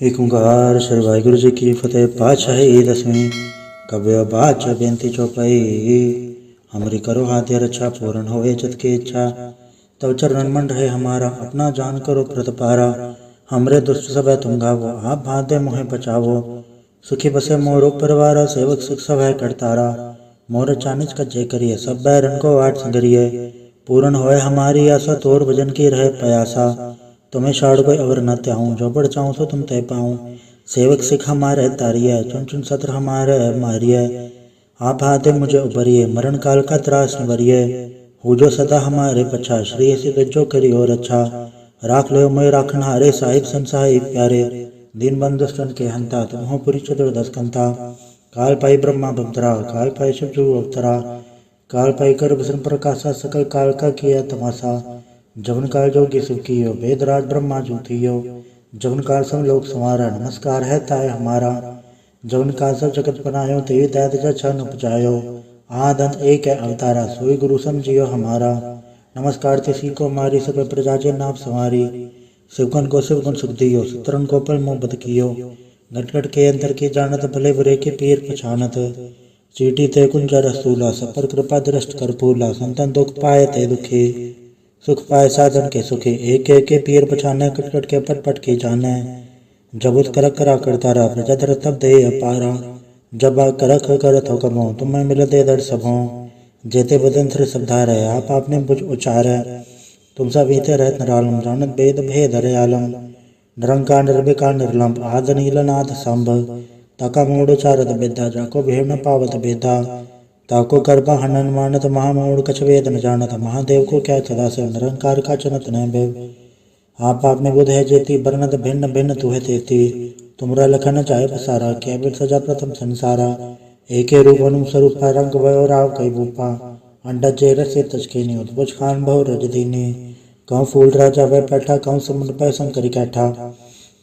एक ओंकार श्री वाहिगुरु जी की फतेह। पातशाही दसवीं कव्य बाच बेनती चौपाई। हमरी करो हाथी रक्षा पूर्ण होए चित की इच्छा। तब चरणन मन रहे हमारा अपना जान करो प्रतिपारा। हमरे दुष्ट सब तुम गावो आप भादे मोहे बचावो। सुखी बसे मोरो परिवारा सेवक सुख सब है करतारा। मोर चानिच कज्जे करिए सब बैरन को आठ संगरिए। पूर्ण होए हमारी आशा तोर भजन की रहे प्रयासा। तुम्हें छाड़ कोई अवर न त्याऊं जो बढ़ चाहूं सो तुम तय पाऊं। सेवक सिख हमारे तारिय चुन चुन सत्र हमारे मारिय। आप हाथे मुझे उबरिए मरण काल का त्रास निवरिय। हो जो सदा हमारे पछा श्री ऐसी जो करी और अच्छा। राख लो मैं राखन हारे साहिब संसाही प्यारे। दीन बंधु स्तन के हंता तुम हो पुरी चतुर्दश कंता। काल पाई ब्रह्मा बंतरा काल पाई शिव जू अवतरा। काल पाई कर विष्णु प्रकाशा सकल काल का किया तमाशा। जवन काल जोगी शिव कियो वेद राज ब्रह्मा जूथियो। जवन काल सब लोग संवारा नमस्कार है ताय हमारा। जवन काल सब जगत बनायो तेवी तैत छन उपजायो। आद अंत एक है अवतारा सोई गुरु समझियो हमारा। नमस्कार तिसी को मारी सब प्रजा जे नाम संवारी। शिवगन को शिवगुण सुख दियो सुतरन को पल मोह बद कियो। घट घट के अंतर की जानत भले बुरे के पीर पछानत। चीटी ते कुंज रसूला सब पर कृपा दृष्ट कर फूला। संतन दुख पाए ते दुखी सुख पाए साधन के सुखी। एक एक के पीर पछाने कट कट के पट पट के जाने। जबुत करक करा करतारा प्रजा धर तब दे अपारा। जब करख करत हो कमो तुम्हें मिल दे दर सबों। जेते बदन थ्र सब धारे आप आपने बुझ उचारे। तुम सब बीते रहत नरालम जानत वेद भेद हरे आलम। निरंकार निर्विकार निर्लंब आद नील नाथ संभ। ताका मूड उचारत बेदा जाको भेड़ न पावत बेदा। ताको करबा हनन मानत महामूढ़ कछ वेद न जानत। महादेव को क्या सदा से निरंकार का चनत न बेव। आप आपने बुध है जेती बरनत भिन्न भिन्न तुहे तेती। तुमरा लखन चाहे पसारा क्या बिर सजा प्रथम संसारा। एके रूप अनुस्वरूप रंग भयो राव कई भूपा। अंडा चेर से तचकेनी उद्भुज खान बहु रज दीनी। कहूँ फूल राजा वह बैठा कहूँ समुद्र पै शंकर कैठा।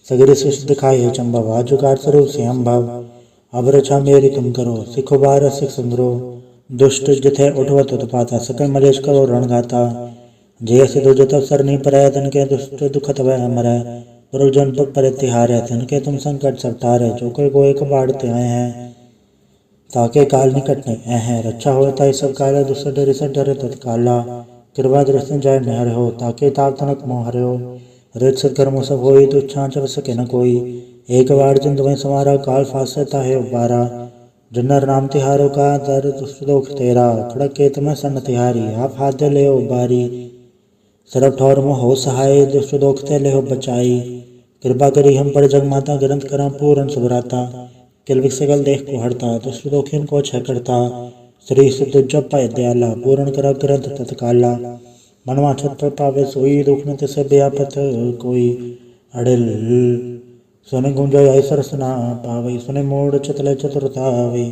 सगरी सृष्टि दिखाई है चंबा वाजुकार स्वरूप से अम्भव। अब रक्षा मेरी तुम करो सिखो बार सिख सुंदरो। दुष्ट जिथे उठवत उत्पाता सकल मलेश करो रणगाता। जय से दो जत अवसर नहीं पर तन के दुष्ट दुखत वह मरै। पुरजन पर तिहारे तन के तुम संकट सब टारे। जो कोई को एक बाढ़ते आए हैं ताके काल निकट नहीं हैं। रक्षा होता है सब काला दुष्ट डरे सब डरे तत्काला। कृपा दृष्टि जय नहर हो ताके ताप तनक मोह हरे हो। रित सत्कर्मो सब होई तुच्छा चल सके न कोई। एक बार जिंद में समारा काल फासता है उबारा। जन्नर नाम तिहारो का दर दुष्ट दोख तेरा। खड़क के तुम्हें सन तिहारी आप हाथ दे ले बारी। सरब ठौर में हो सहाय दुष्ट दोख ते ले हो बचाई। कृपा करी हम पर जग माता ग्रंथ करा पूरन सुभराता। किलविक सगल देख को हरता दुष्ट दोखिन को छह करता। श्री सिद्ध जप पाए दयाला पूर्ण करा ग्रंथ तत्काला। मनवा छत पर पावे सोई दुख न तिसे व्यापत कोई। अड़िल सुने गुंजो आई सरसना पावे सुने मोड़ चतले चतुरतावे।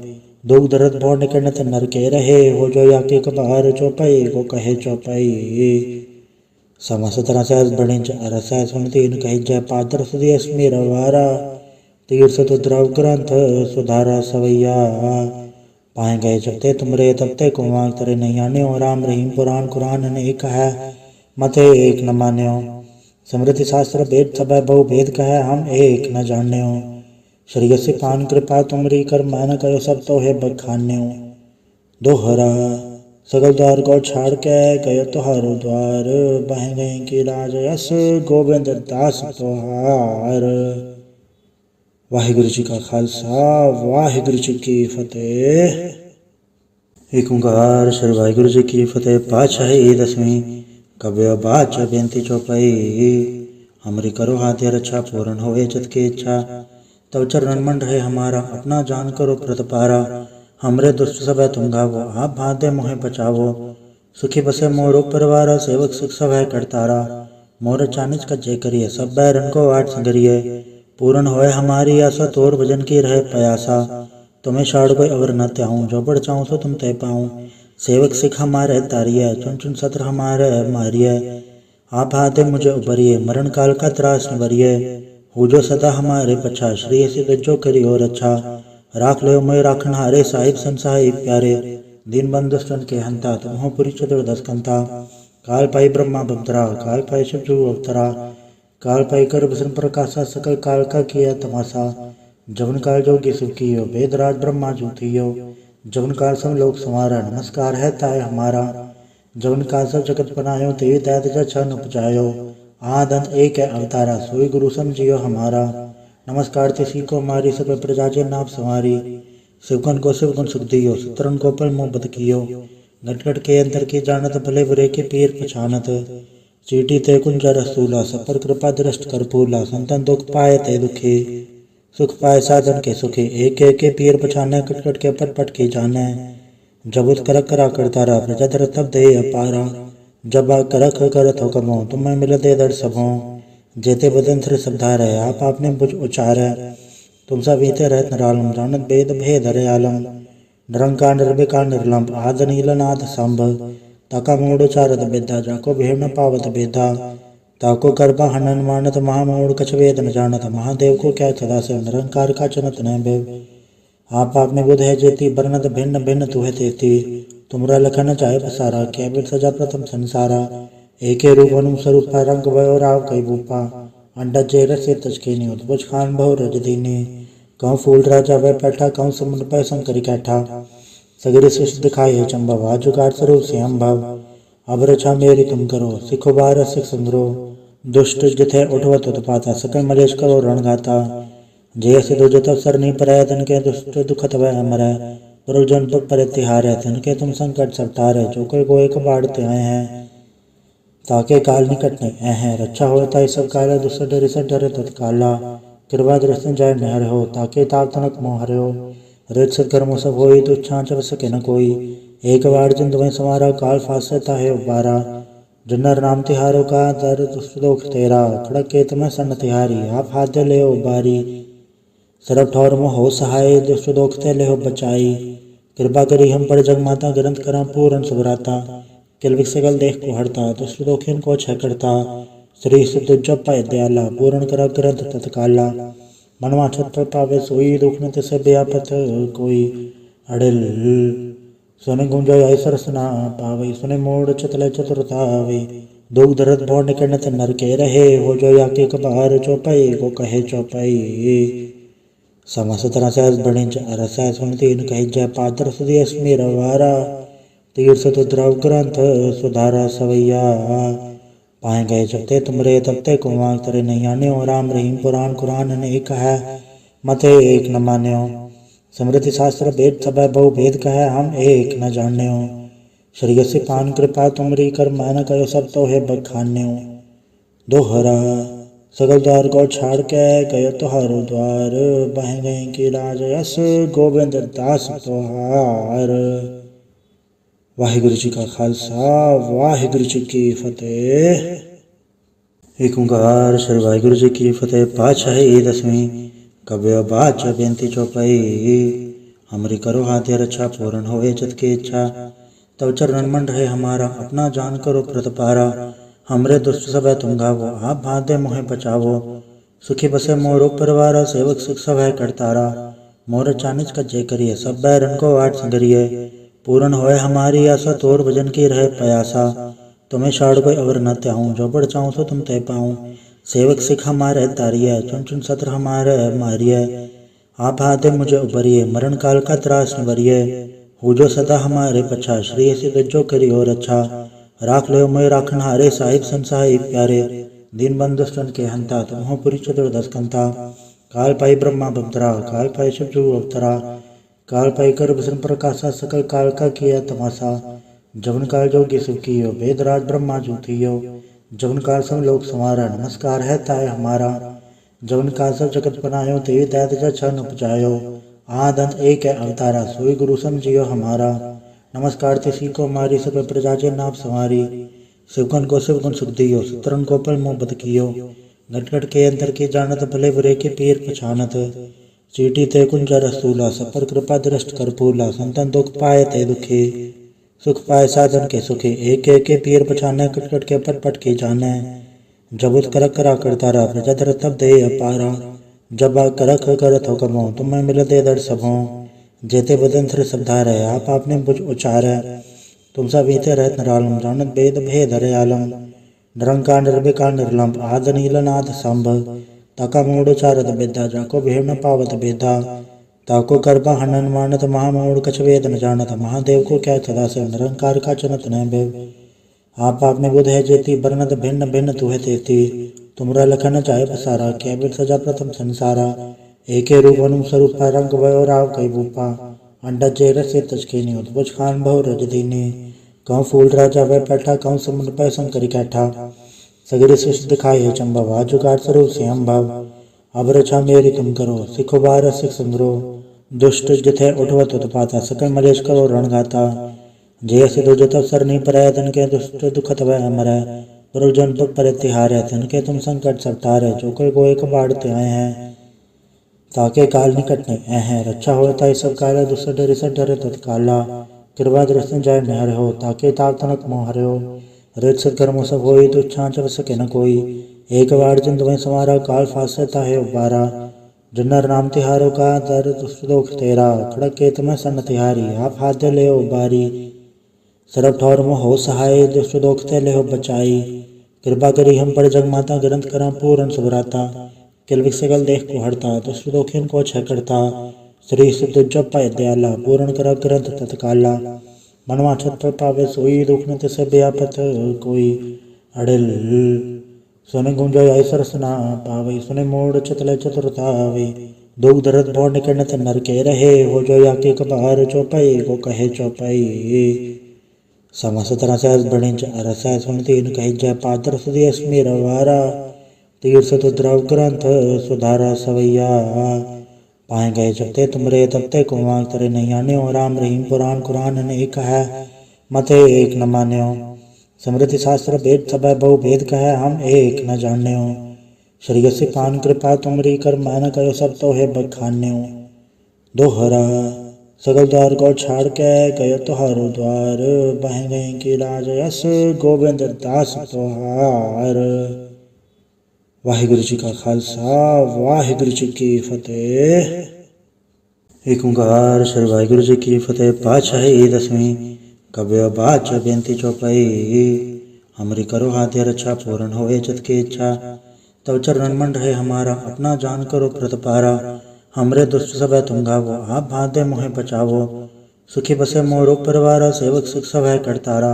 दुख दर्द भोर निकट नर के रहे हो जो या के कबार चौपाई को कहे चौपाई। समा 17 सहस बणिज अरस सुन तीन कही जय पात्र सुधी स्मेर वारा। तीर्थ तुद्रव ग्रंथ सुधारा सवैया। पाए गए जबते तुमरे तबते को मांग तरे नहीं आने और राम रहीम पुराण कुरान ने एक है मथे एक न मान्यो। समृद्धि शास्त्र वेद सब बहु भेद कहे हम एक न जाने हो। श्री से पान कृपा तुमरी कर मान करो सब तो है बखान्यो। दोहरा सगल द्वार को छाड़ के गयो तुहारो द्वार। बह गए की राज यस गोविंद दास तुहार। वाहिगुरु जी का खालसा वाहिगुरु जी की फतेह। एक ओंकार श्री वाहिगुरु जी की फतेह। पातशाही दसवीं कव्य बाच बेनती चौपाई। हमरी करो हाथी रक्षा पूर्ण होए चित की इच्छा। तब चरणन मन रहे हमारा अपना जान करो प्रतिपारा। हमरे दुष्ट सब तुम गावो आप भादे मोहे बचावो। सुखी बसे मोरो परिवारा सेवक सुख सब है करतारा। मोर चानिच कज्जे करिए सब बैरन को आठ संगरिए। पूर्ण होए हमारी आशा तोर भजन की रहे प्रयासा। तुम्हें छाड़ कोई अवर न त्याऊं जो बढ़ चाहूं सो तुम तय पाऊं। सेवक सिख हमारे तारिय चुन चुन सत्र हमारे मारिय। आप हाथे मुझे उबरिए मरण काल का त्रास निवरिय। हो जो सदा हमारे पछा श्री ऐसी जो करी और अच्छा। राख लो मैं राखन हारे साहिब संसाही प्यारे। दीन बंधु स्तन के हंता तुम हो पुरी चतुर्दश कंता। काल पाई ब्रह्मा बंतरा काल पाई शिव जू अवतरा। काल पाईकर विष्णु प्रकाशा सकल काल का किया तमाशा। जवन काल जोगी शिव कियो वेदराज ब्रह्मा जूथियो। जवन काल सब लोग संवारा नमस्कार है ताय हमारा। जवन काल सब जगत बनायो ते दैत जन उपजायो। आद अंत एक है अवतारा सोई गुरु समझियो हमारा। नमस्कार तिसी को मारी सब प्रजा जे नाप संवारी। शिवगुण को शिवगुण सुख दियो सतरन को पल मुँह बद कियो। घट घट के अंतर की जानत भले बुरे के पीर पछानत। चीटी ते कुंजा रसूला सपर कृपा दृष्ट कर फूला। संतन दुख पाए ते दुखी सुख पाए साधन के सुखी। एक एक के पीर पछाने कट कट के पट पट के जाने। जब उस करक करा करता रहा प्रजा धर तब दे अपारा। जब आ करक करत हो कमो तुम्हें मिल दे दर सबो। जेते बदन थ्र शब्दार है आप आपने बुझ उचार है। तुम सब बीते रहत नरालम जानत वेद भेद हरे आलम। निरंकार निर्विकार निर्लंब आद नीलनाथ संभ। ताका मूड चारत बेदा जाको भेड़ न पावत बेदा। ताको करबा हनन मानत महामूड कछ वेद न जानत। महादेव को क्या सदा से निरंकार का चनत न बेव। आप आपने बुध है जेती बरनत भिन्न भिन्न तू है तेती। तुमरा लखन चाहे पसारा कैबिल सजा प्रथम संसारा। एके रूप अनुम स्वरूप रंग भयो राव कई भूपा। अंडा जेर से तचके नी उद्भुज खान बहु रज दीनी। कहूँ फूल राजा वह पैठा कहूँ समुद्र पै शंकरी कैठा। सगरी सृष्टि दिखाई है चंबा जुगाड़ स्वरूप से अम्भव। अब रचा मेरी तुम करो सिखो बार सिख संग्रो। दुष्ट जिथे उठवत उत्पाता सकल मलेश करो रणगाता। जय से दुज तब सर नहीं पर तन के दुष्ट दुखत वह मरै। पुरुजन पग पर तिहारे तन के तुम संकट सब टारे। जो कोई गोए कबाड़ते आए हैं ताके काल निकट नहीं हैं। रक्षा होता सब काला दुष्ट डरे सब डरे तत्काला। कृपा दृष्टि जय नहर हो ताके ताप तनक मोहर हो। रित सत्कर्मो सब होई तुच्छा चब सके न कोई। एक बार जिन तुम्हें समारा काल फासता है उबारा। जुन्नर नाम तिहारो का दर दुष्ट दोख तेरा। खड़क के तुम्हें सन तिहारी आप हाथ दे ले बारी। सरब ठौर में हो सहाय दुष्ट दोख ते ले हो बचाई। कृपा करी हम पर जग माता ग्रंथ करा पूरन सुभराता। किल सकल देख को हरता दुष्ट दोखिन को छह करता। श्री सिद्ध जप पाए दयाला पूर्ण करा ग्रंथ तत्काला। मनवा छत पर पावे सोई दुख न तिसे व्यापत कोई। अड़िल सुने गुंजो ऐसर सुना पावे सुने मोड़ चतले चतुरतावे। दुख दर्द भौर निकट नर के रहे हो जो याके कबार चौपाई को कहे चौपाई। समस्त तरह से बड़े रस सुन तीन कही जय पात्र सुधी स्मीर वारा। तीर्थ तो द्रव ग्रंथ सुधारा सवैया। पाए गए जबते तुमरे तबते को मांग तरे नहीं आने। राम रहीम पुराण कुरान अनेक है मते एक न मान्यो। समृद्धि शास्त्र वेद सब बहु भेद कहे हम एक न जान्यो। श्री से पान कृपा तुमरी कर मान करो सब तो है बखान्यो। दोहरा सगल द्वार को छाड़ के गयो तुहारो द्वार। बह गए की राज यस गोविंद दास तुहार। वाहिगुरु जी का खालसा वाहिगुरु जी की फतेह। एक ओंकार श्री वाहिगुरु जी की फतेह। पातशाही दसवीं कव्य बाचा बेनती चौपाई। हमरी करो हाथे रक्षा पूर्ण होवे चित की इच्छा। तब चरण मन रहे हमारा अपना जान करो प्रतपारा। हमरे दुष्ट सब तुम गावो आप भादे मोहे बचावो। सुखी बसे मोरो परिवारा सेवक सुख सब है करतारा। मोर चानिच का जय करिए सब बैरन को आठ संगरिए। पूर्ण होए हमारी आशा तोर भजन की रहे प्रयासा। तुम्हें शाड़ कोई अवर न त्याऊँ जो बढ़ चाहूँ सो तुम तय पाऊँ। सेवक सिख हमारे तारिय चुन चुन सत्र हमारे मारिय। आप हाथे मुझे उबरिए मरण काल का त्रास निवरिय। हो जो सदा हमारे पछा श्री से दज्जो करी और अच्छा। राख ले मैं राखन हारे साहिब संसाहिब प्यारे। दीन बंधु स्तन के हंता तुम हो पुरी चतुर्दश कंता। काल पाई ब्रह्मा बमतरा काल पाई शिव जू अवतरा। काल पाई कर विष्णु प्रकाशा सकल काल का किया तमाशा। जवन काल जोगी शिव कियो वेदराज ब्रह्मा जूथियो। जवन काल सब लोग संवारा नमस्कार है ताय हमारा। जवन काल सब जगत बनायो ते दैत जन उपजायो। आद अंत एक है अवतारा सोई गुरु समझियो हमारा। नमस्कार तिसी को मारी सब प्रजा जे नाप संवारी। शिवगुण को शिवगुण सुख दियो सतरन को पल मुँह बद कियो। घट घट के अंतर की जानत भले बुरे के पीर पछानत। चीटी ते कुंजा रसूला सपर कृपा दृष्ट कर फूला। संतन दुख पाए ते दुखी सुख पाए साधन के सुखी। एक एक के पीर पछाने कट कट के पट पट के जाने। जब उस करक करा करता रहा प्रजा धर तब दे अपारा। जब आ करक करत हो कमो तुम्हें मिल दे दर सबो। जेते बदन थ्र शब्दार है आप आपने बुझ उचार है। तुम सब बीते रहत नरालम जानत वेद भेद हरे आलम। निरंकार निर्विकार निर्लंब आद नीलनाथ संभ ताका मूड चारत बेदा जाको भेम न पावत बेदा ताको करबा हनन मानत महामूड कछ वेद न जानत महादेव को क्या सदा से निरंकार का चनत न बेव आप में बुध है जेती बरनत भिन्न भिन्न तुहे तेती तुमरा लखन चाहे पसारा क्या बिर सजा प्रथम संसारा एके रूप अनुस्वरूप रंग भयो राव कई बूपा अंडा चेर से तचके नहीं उद्भुज खान बहु रज दीनी कहूँ फूल राजा वह पैठा कहूँ समुद्र पै शंकरी कैठा सगरे सृष्टि दिखाई है चंबा जुगाड़ स्वरूप से हम भाव अब रक्षा मेरी तुम करो सिखो बार सिख संग्रो दुष्ट जिथे उठवत उत्पाता सकल मलेश करो रणगाता जय से दो जत अवसर नहीं पर तन के दुष्ट दुखत वह अमर प्रभु जन पग पर तिहार है तन के तुम संकट सब तारे जो कोई गोए को बाढ़ते आए हैं ताके काल निकट नहीं है रक्षा होता सब काला दुष्ट डरे सब डरे तत्काला कृपा दृष्टि जाय नहर हो ताके ताप तनक मोह हरे हो रेत सत्कर्मो सब होई तो छांच सके न कोई एक बार जिंद में समारा काल फासता है उबारा जुन्नर नाम तिहारों का दर दुष्टोख तेरा खड़क के तुम्हें सन तिहारी आप हाथ ले हो बारी सरब ठौर में हो सहाय दुष्ट दोख ते ले हो बचाई कृपा करी हम पर जग माता ग्रंथ करा पूर्ण सुभराता किल सकल देख को हरता दुष्ट दोखिन को छह करता श्री सिद्ध जप पाए दयाला पूर्ण करा ग्रंथ तत्काला मनवा छत पर पावे सोई दुख न तिसे व्यापत कोई अड़िल सुने गुंजो ऐसर सुना पावे सुने मोड़ चतले चतुरतावे दुख दर्द भोर निकलने ते नर के रहे हो जो या के कबार चौपाई को कहे चौपाई समस्त तरह से बने रस सुनती इन कही जय पात्र सुधी स्मेर वारा तीर्थ तो द्रव ग्रंथ सुधारा सवैया पाए गए जबते तुमरे तबते को मांग तरे नहीं आने राम रहीम पुराण कुरान ने एक है मते एक न मान्यो समृद्धि शास्त्र भेद सब बहु भेद कहे हम एक न जाने हो श्री से पान कृपा तुमरी कर मान करो सब तो है बखान्यो दोहरा सगल द्वार को छाड़ के गयो तुहारो द्वार बह गए की राज यस गोविंद दास तुहार। वाहिगुरु जी का खालसा वाहिगुरु जी की फतेह। एक ओंकार श्री वाहिगुरु जी की फतेह। पातशाही दसवीं कव्य बाच बेनती चौपाई हमरी करो हाथी रक्षा पूर्ण होए जत की इच्छा तब चरण मन रहे हमारा अपना जान करो प्रतपारा हमरे दुष्ट सब है तुम गावो आप भादे मोहे बचावो सुखी बसे मोरो परिवारा सेवक सुख सब है करतारा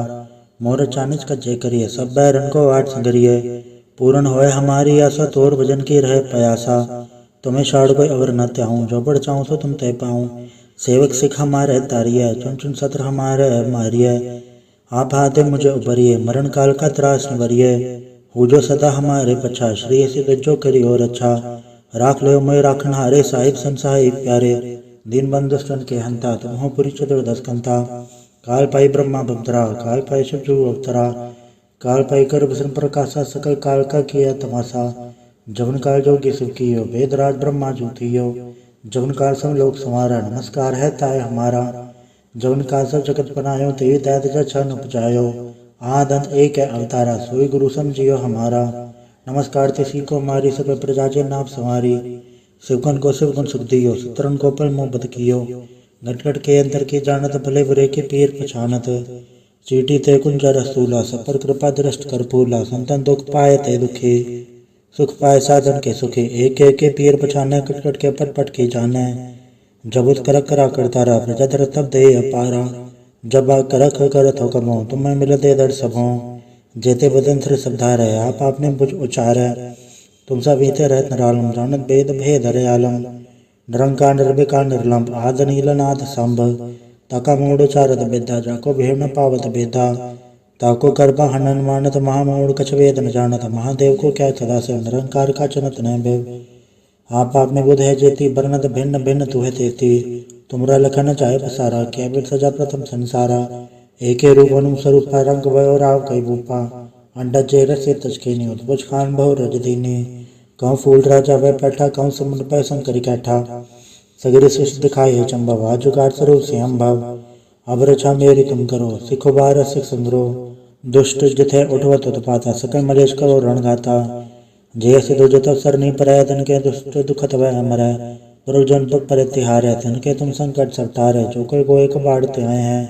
मोर चानिच का जय करिए सब बैरन को आठ संगरिए पूर्ण होए हमारी आशा तोर भजन की रहे प्रयासा तुम्हें शाड़ कोई अवर न त्याऊँ जो बढ़ चाहूँ सो तुम तय पाऊँ सेवक सिख हमारे तारिय चुन चुन सत्र हमारे मारिय आप हाथे मुझे उबरिए मरण काल का त्रास निवरिए हो जो सदा हमारे पछा श्री ऐसी गज्जो करी और अच्छा राख लो मैं राखन हारे साहिब संसाहिब प्यारे दीन बंधुस्तन के हंता तुम हो पुरी चतुर्दश कंता काल पाई ब्रह्मा बंतरा काल पाई शिवजू अवतरा काल पाई कर भसन प्रकाशा सकल काल का किया तमाशा जवन काल जोगी शिव कियो वेदराज ब्रह्मा जूथियो जवन काल सब लोग संवारा नमस्कार है ताय हमारा जवन काल सब जगत बनायो तेरी दैत छन उपजायो आद अंत एक है अवतारा सोई गुरु समझियो हमारा नमस्कार तिसी को मारी सब प्रजा जे नाम संवारी शिवगन को शिवगुण सुख दियो सुतरन को पल मोह बद कियो घटघट के अंतर की जानत भले बुरे के पीर पछानत चीटी ते कुंज रसूला सब पर कृपा दृष्ट कर फूला संतन दुख पाए ते दुखी सुख पाए साधन के सुखी एक एक के पीर पछाने कटकट के पट पट की जाने जबुत कर करा करता रहा प्रजा धर तब दे अपारा जब करख करत हो कमो तुम्हें मिल दे दर सबों जेते बदन थ्र सबधार है आप आपने बुझ उचार है तुम सब बीते रहत नरालम जानत भेद भेद हरे आलम निरंकार निर्विकार निर्लंब आद नीलनाथ संभ ताका मूड चारत बेदा जाको भेम न पावत बेदा ताको करबा हनन मानत महामूड कछ वेद न जानत महादेव को क्या सदा से निरंकार का चनत न बेव आप आपने बुध है जेती बरनत भिन्न भिन्न तुहे तेती तुमरा लखन चाहे पसारा क्या बिर सजा प्रथम संसारा एके रूप अनुस्वरूप रंग भयो राव कई बूपा अंडा चेर से तचकेनी उद्भुज खान बहु रज दीनी कहूँ फूल राजा वह पैठा कहूँ समुद्र पै शंकरी कैठा सगरे सृष्टि दिखाई है चंबा जुगाड़ स्वरूप से हम भाव अब रक्षा मेरी तुम करो सिखो बार सिख संग्रो दुष्ट जिथे उठवत उत्पाता सकल मलेश करो रणगाता जय से दो जत अवसर नहीं पर तन के दुष्ट दुखत वह अमर प्रभु जन पग पर तिहार है तन के तुम संकट सब तारे जो कोई गोए को बाढ़ते आए हैं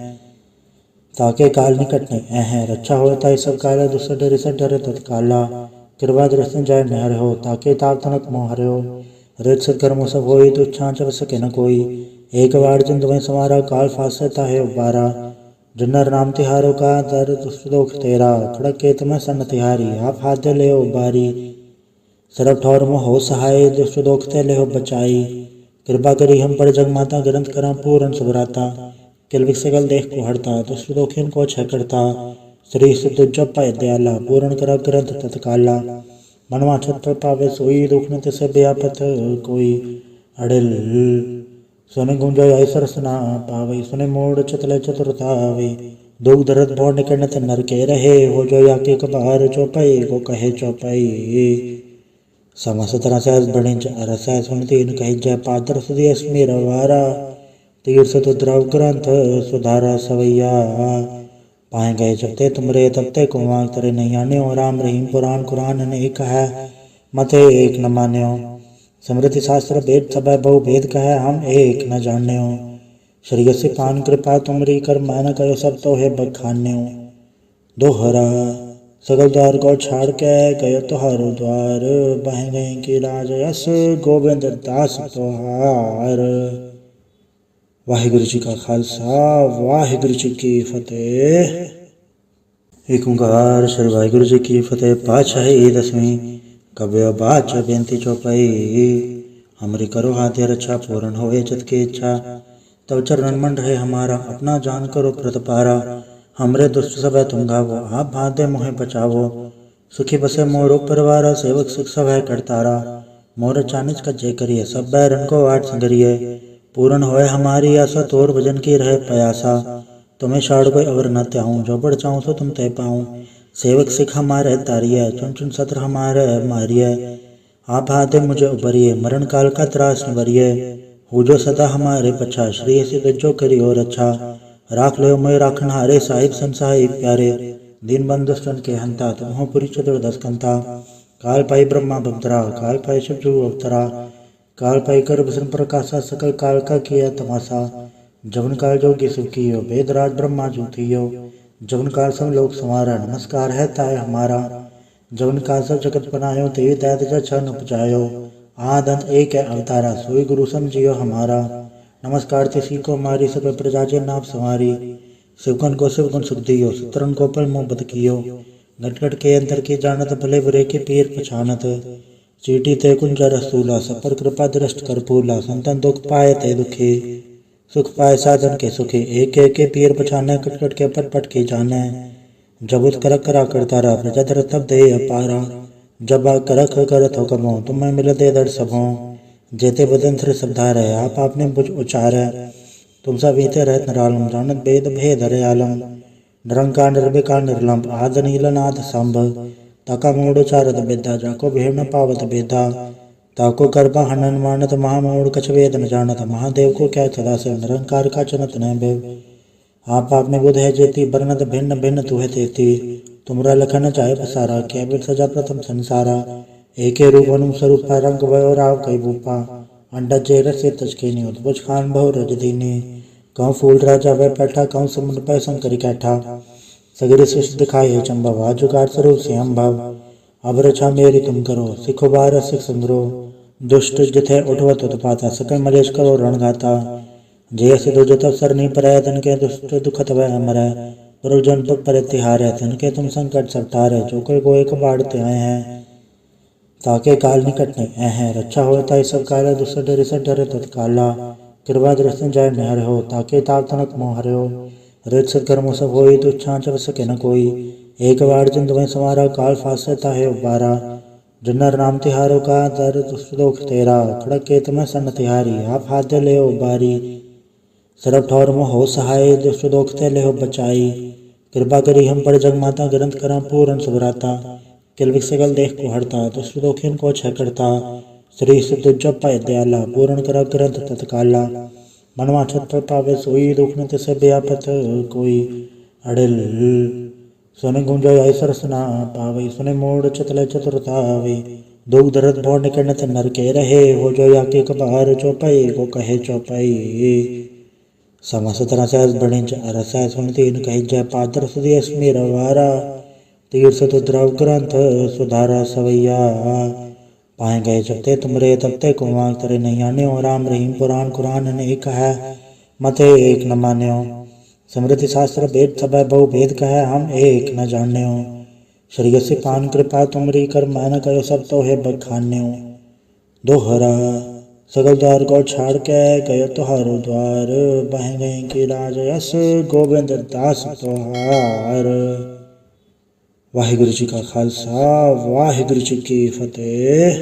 ताके काल निकट नहीं है रक्षा हो ताई सब काला दुष्ट डरे सब डरे तत्काला कृपा दृष्टि जाय नहर हो ताके ताप तनक मोह हरे हो रित सत्कर्म सब होई तुच्छा चव सके न कोई एक बार जिंद में समारा काल फासता है उबारा जन्नर नाम तिहारो का दर दुष्टोख तेरा खड़क के तुम्हें सन तिहारी आप हाथ ले उबारी सरब ठौर में हो सहाय दुष्ट दोख ते ले हो बचाई कृपा करी हम पर जग माता ग्रंथ करा पूरन सुभराता किलविक सगल देख को हरता दुष्ट दोखिन को छह करता श्री सिद्ध जप पाए दयाला पूर्ण करा ग्रंथ तत्काला मनवा छत पर पावे सोई दुख न तिसे व्यापत कोई अड़िल सुने गुंजो ऐसर सुना पावे सुने मोड़ चतले चतुरतावे दुख दर्द भोर निकटने ते नर के रहे हो जो या के कबार चौपाई को कहे चौपाई समा 17 सहस बणिंच अरस सुनती इन कही जय पात्र सुधी स्मेर वारा तीर्थ तुद्रव ग्रंथ सुधारा सवैया पाए गए जबते तुमरे तबते को मांग तरे नहीं आने हो राम रहीम पुराण कुरान ने एक है मते एक न मान्यो समृद्धि शास्त्र भेद सब बहु भेद कहे हम एक न जाने हो श्री से पान कृपा तुमरी कर मान करो सब तो है बखान्यो दोहरा सगल द्वार को छाड़ के गयो तुहारो द्वार बह गए की राज यस गोविंद दास तुहार। वाहिगुरु जी का खालसा वाहिगुरु जी की फतेह। एक ओंकार श्री वाहिगुरु जी की फतेह। पातशाही दसवीं कव्य बाचा बेनती चौपाई। हमरी करो हाथी रक्षा पूर्ण होए जत की इच्छा तब चरण मन रहे हमारा अपना जान करो प्रतपारा। हमरे दुष्ट सब है तुम गावो आप भादे मोहे बचावो सुखी बसे मोरो परिवारा सेवक सिख सब है करतारा। मोर चानिच का जय करिए सब बैरन को आठ संगरिए पूर्ण होए हमारी आशा तोर भजन की रहे प्रयासा। तुम्हें छाड़ कोई अवर न त्याऊं जो बढ़ चाहूँ तो तुम तय पाऊँ। सेवक सिख हमारे तारिये चुन चुन सत्र हमारे मारिये आप हाथे मुझे उबरिए मरण काल का त्रास निवरिये हो जो सदा हमारे पछा श्री सिद्ध जो करी और अच्छा। राख लो मैं राखन हारे साहिब संसाहिब प्यारे दीन बंधुस्तन के हंता तुम पुरी चतुर्दश कंता। काल पाई ब्रह्मा भक्तरा काल पाई शिवजू अवतरा काल पाई कर भूषण प्रकाशा सकल काल का किया तमाशा। जवन काल जोगी सुखियो वेदराज ब्रह्मा जूथियो जवन काल सब लोग संवारा नमस्कार है ताय हमारा। जवन काल सब जगत बनायो ते दैत जन उपजायो आद अंत एक है अवतारा सोई गुरु समझियो हमारा। नमस्कार तिसी को मारी सब प्रजा जे नाम संवारी शिवगुण को शिवगुण सुख दियो सुतरन को पल मुँह बद कियो घट घट के अंतर की जानत भले बुरे के पीर पछानत। चीटी ते कुंजा रसूला सपर कृपा दृष्ट कर फूला संतन दुख पाए ते दुखी सुख पाए साधन के सुखी। एक एक के पीर पछाने कट कट के पट पट के जाने जबुत करक करा करता रहा प्रजा धर तब दे अपारा। जब करक करत हो कमो तुम्हें मिल दे दर सबो जेते बदन थ्र शब्दार है आप आपने बुझ उचार है। तुम सब बीते रहत नरालम जानत वेद भेद हरे आलम निरंकार निर्विकार निर्लंब आद नीलनाथ संभ ताका मूड उचारत बेदा जाको भेड़ न पावत बेदा ताको करबा हनन मानत महामूड कछ वेद न जानत। महादेव को क्या सदा से निरंकार का चनत न बेव आप आपने बुध है जेती बरनत भिन्न भिन्न तू है तेती तुमरा लखन चाहे पसारा कैबिल सजा प्रथम संसारा। एके रूप अनुस्वरूप रंग भयो राव कई भूपा अंडा जेर से तचके नहीं उद्भुज खान बहु रज दीनी कहूँ फूल राजा वह बैठा कहूँ समुद्र पै शंकरी कैठा सगरी सृष्टि दिखाई है चंबा जुगाड़ स्वरूप से हम भाव। अब रक्षा मेरी तुम करो सिखो बार सिख संग्रो दुष्ट जिथे उठवत उत्पाता सकल मलेश करो रण गाता। जय से दो जत अवसर नहीं पर तन के दुष्ट दुखत वह मरै गुरुजन पग पर तिहारे तन के तुम संकट सब टारे जो कोई गोए को बाढ़ते आए हैं ताके काल निकट नहीं है रक्षा होता सब काला दुष्ट डरे सब डरे तत्काला कृपा दृष्टि जाय नहर हो ताके ताप तनक मोह हरे हो रित सत्कर्म सब होई तुच्छा चव सके न कोई। एक बार जिंद में समारा काल फासता है उबारा जन्नर नाम तिहारो का दर दुष्ट दोख तेरा खड़क के तुम्हें सन तिहारी आप हाथ ले उबारी सरब ठौर में हो सहाय दुष्ट दोख ते ले हो बचाई कृपा करी हम पर जग माता ग्रंथ करा पूरन सुभराता किलविक सगल देख को हरता दुष्ट दोखिन को छह करता श्री सिद्ध जप पाए दयाला पूर्ण करा ग्रंथ तत्काला मनवा छत पर पावे सोई दुख न तिसे व्यापत कोई अड़िल सुने गुंजो ऐसर सुना पावे सुने मोड़ चतले चतुरतावे दुख दर्द भोर निकटने ते नर के रहे हो जो या के कबार चौपाई को कहे चौपाई। समस्त तरह सहज बड़े रस सुन तीन कही जय पात्र सुधी स्मेर वारा तीर्थ तो द्रव ग्रंथ सुधारा सवैया पाए गए जबते तुमरे तबते को वांग तरे नहीं आने राम रहीम पुराण कुरान अनेक है मते एक न मान्यो समृद्धि शास्त्र वेद सब बहु भेद कह हम एक न जान्यो श्री से पान कृपा तुमरी कर मान करो सब तो है बखान्यो दोहरा सगल द्वार को छाड़ के गयो तुहारो द्वार बह गए की राज यस गोविंद दास तुहार। वाहिगुरु जी का खालसा वाहिगुरु जी की फतेह।